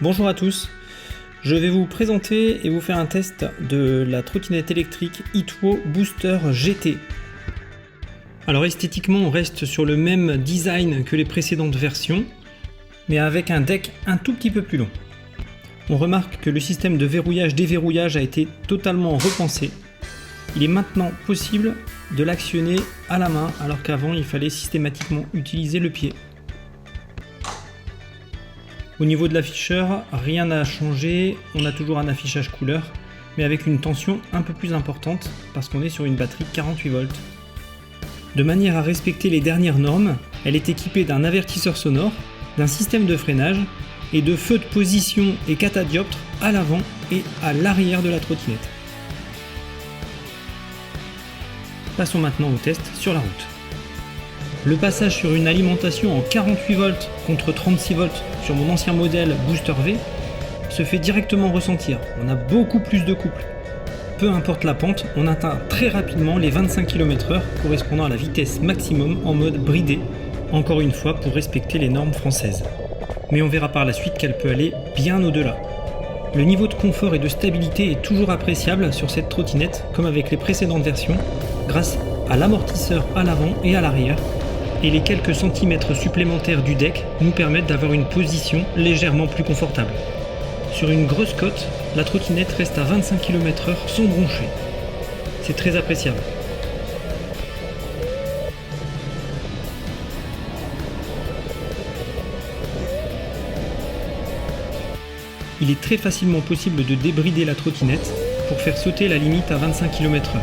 Bonjour à tous, je vais vous présenter et vous faire un test de la trottinette électrique Hitwo Booster GT. Alors esthétiquement on reste sur le même design que les précédentes versions, mais avec un deck un tout petit peu plus long. On remarque que le système de verrouillage-déverrouillage a été totalement repensé. Il est maintenant possible de l'actionner à la main alors qu'avant il fallait systématiquement utiliser le pied. Au niveau de l'afficheur, rien n'a changé, on a toujours un affichage couleur, mais avec une tension un peu plus importante parce qu'on est sur une batterie 48 volts. De manière à respecter les dernières normes, elle est équipée d'un avertisseur sonore, d'un système de freinage et de feux de position et catadioptre à l'avant et à l'arrière de la trottinette. Passons maintenant au test sur la route. Le passage sur une alimentation en 48 volts contre 36 volts sur mon ancien modèle Booster V se fait directement ressentir. On a beaucoup plus de couple. Peu importe la pente, on atteint très rapidement les 25 km/h correspondant à la vitesse maximum en mode bridé, encore une fois pour respecter les normes françaises. Mais on verra par la suite qu'elle peut aller bien au-delà. Le niveau de confort et de stabilité est toujours appréciable sur cette trottinette, comme avec les précédentes versions, grâce à l'amortisseur à l'avant et à l'arrière, et les quelques centimètres supplémentaires du deck nous permettent d'avoir une position légèrement plus confortable. Sur une grosse côte, la trottinette reste à 25 km/h sans broncher. C'est très appréciable. Il est très facilement possible de débrider la trottinette pour faire sauter la limite à 25 km/h.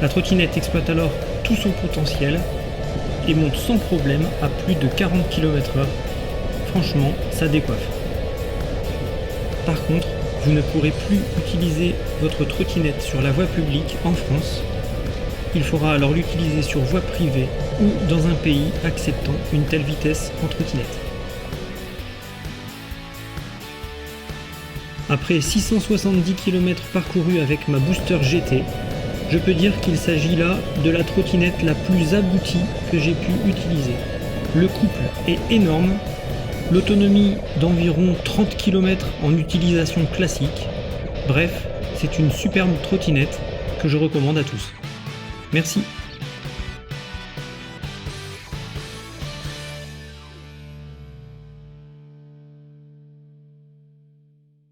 La trottinette exploite alors tout son potentiel et monte sans problème à plus de 40 km/h. Franchement, ça décoiffe. Par contre, vous ne pourrez plus utiliser votre trottinette sur la voie publique en France. Il faudra alors l'utiliser sur voie privée ou dans un pays acceptant une telle vitesse en trottinette. Après 670 km parcourus avec ma Booster GT, je peux dire qu'il s'agit là de la trottinette la plus aboutie que j'ai pu utiliser. Le couple est énorme, l'autonomie d'environ 30 km en utilisation classique. Bref, c'est une superbe trottinette que je recommande à tous. Merci.